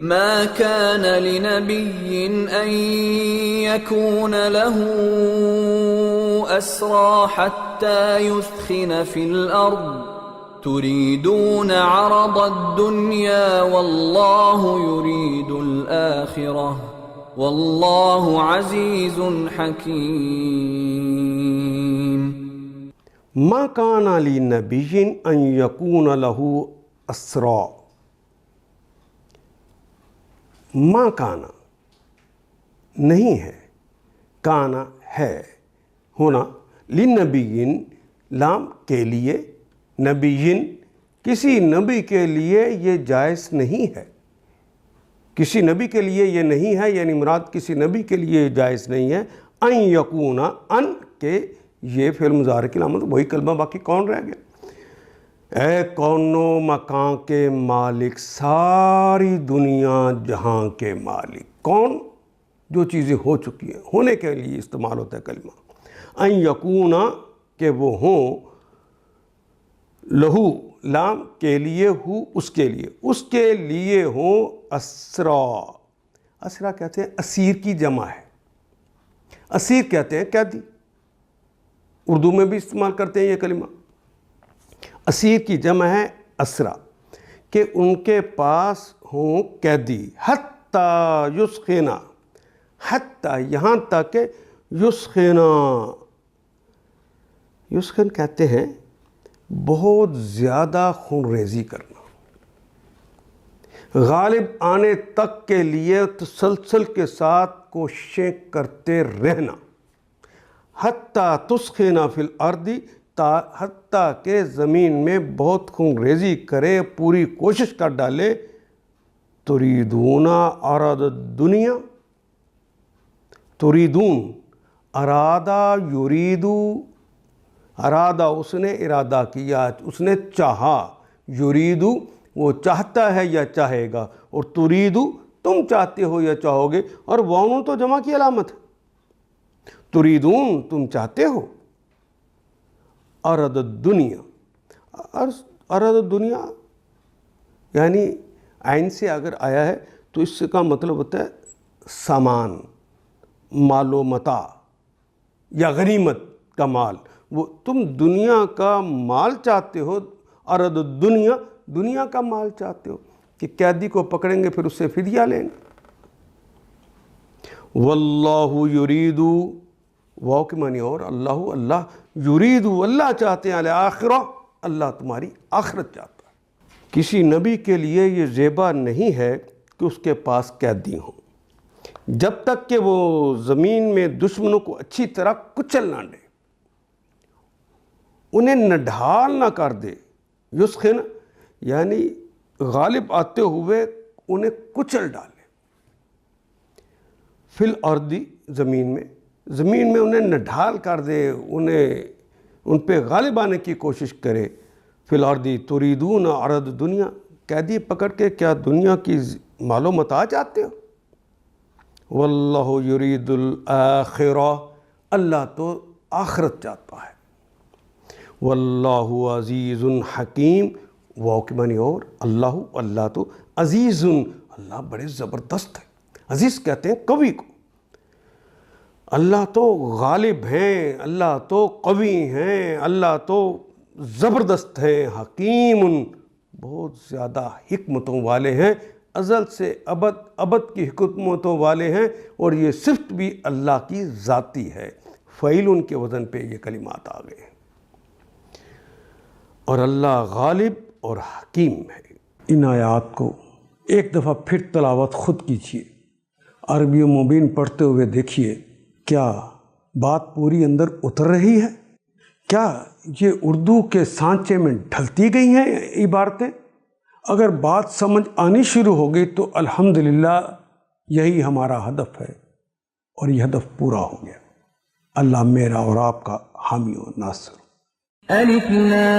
ما كان لنبي أن يكون له أسرى حتى يثخن في الأرض تريدون عرض الدنيا والله يريد الآخرة والله عزيز حكيم. ما كان لنبي أن يكون له أسرى. ما کانا نہیں ہے، کانا ہے ہونا، لنبیین لام کے لیے، نبیین کسی نبی کے لیے یہ جائز نہیں ہے، کسی نبی کے لیے یہ نہیں ہے، یعنی مراد کسی نبی کے لیے جائز نہیں ہے ان یکونا، ان کے یہ فعل مضارع کی علامت، وہی کلمہ باقی کون رہ گیا. اے کون و مکان کے مالک، ساری دنیا جہاں کے مالک. کون؟ جو چیزیں ہو چکی ہیں، ہونے کے لیے استعمال ہوتا ہے کلمہ. ان یکونا کہ وہ ہوں، لہو لام کے لیے، ہو اس کے لیے ہوں اسرا. اسرا کہتے ہیں اسیر کی جمع ہے، اسیر کہتے ہیں قیدی، اردو میں بھی استعمال کرتے ہیں یہ کلمہ. اسیر کی جمع ہے اسرا، کہ ان کے پاس ہوں قیدی. حتیٰ یسخنا، حتیٰ یہاں تک کہ یسخنا، یسخن کہتے ہیں بہت زیادہ خون ریزی کرنا، غالب آنے تک کے لیے تسلسل کے ساتھ کوششیں کرتے رہنا. حتیٰ تسخنا فی الارض، حتیٰ کہ زمین میں بہت خون ریزی کرے، پوری کوشش کر ڈالے. تریدون عرض الدنیا، تریدون ارادہ یریدو، ارادہ اس نے ارادہ کیا، اس نے چاہا. یریدو وہ چاہتا ہے یا چاہے گا، اور تریدو تم چاہتے ہو یا چاہو گے، اور واؤ تو جمع کی علامت ہے. تریدون تم چاہتے ہو. ارد الدنیا، ارد الدنیا یعنی عین سے اگر آیا ہے تو اس کا مطلب ہوتا ہے سامان، مال و متاع یا غنیمت کا مال. وہ تم دنیا کا مال چاہتے ہو. ارد الدنیا، دنیا کا مال چاہتے ہو کہ قیدی کو پکڑیں گے پھر اس سے فدیہ لیں گے. واللہ یریدو، واو کے معنی اور، اللہ اللہ، یریدو اللہ چاہتے ہیں، الآخرہ اللہ تمہاری آخرت چاہتا ہے. کسی نبی کے لیے یہ زیبا نہیں ہے کہ اس کے پاس قیدی ہوں، جب تک کہ وہ زمین میں دشمنوں کو اچھی طرح کچل نہ دے، انہیں نڈھال نہ کر دے. یسخن یعنی غالب آتے ہوئے انہیں کچل ڈالے. فی الارض زمین میں انہیں نڈھال کر دے، ان پہ غالب آنے کی کوشش کرے. فی الارض تریدون عرض دنیا، قیدی پکڑ کے کیا دنیا کی مال و متاع چاہتے ہو. واللہ یرید الآخرہ، اللہ تو آخرت چاہتا ہے. واللہ عزیز حکیم، واو کے معنی اور، اللہ تو عزیز، اللہ بڑے زبردست ہے. عزیز کہتے ہیں قوی کو. اللہ تو غالب ہیں، اللہ تو قوی ہیں، اللہ تو زبردست ہیں. حکیم بہت زیادہ حکمتوں والے ہیں، ازل سے ابد کی حکمتوں والے ہیں. اور یہ صفت بھی اللہ کی ذاتی ہے، فعیل ان کے وزن پہ یہ کلمات آ گئے ہیں. اور اللہ غالب اور حکیم ہے. ان آیات کو ایک دفعہ پھر تلاوت خود کیجیے، عربی مبین پڑھتے ہوئے دیکھیے کیا بات پوری اندر اتر رہی ہے. کیا یہ اردو کے سانچے میں ڈھلتی گئی ہیں عبارتیں؟ اگر بات سمجھ آنی شروع ہو گئی تو الحمدللہ یہی ہمارا ہدف ہے، اور یہ ہدف پورا ہو گیا. اللہ میرا اور آپ کا حامی و ناصر. الف لام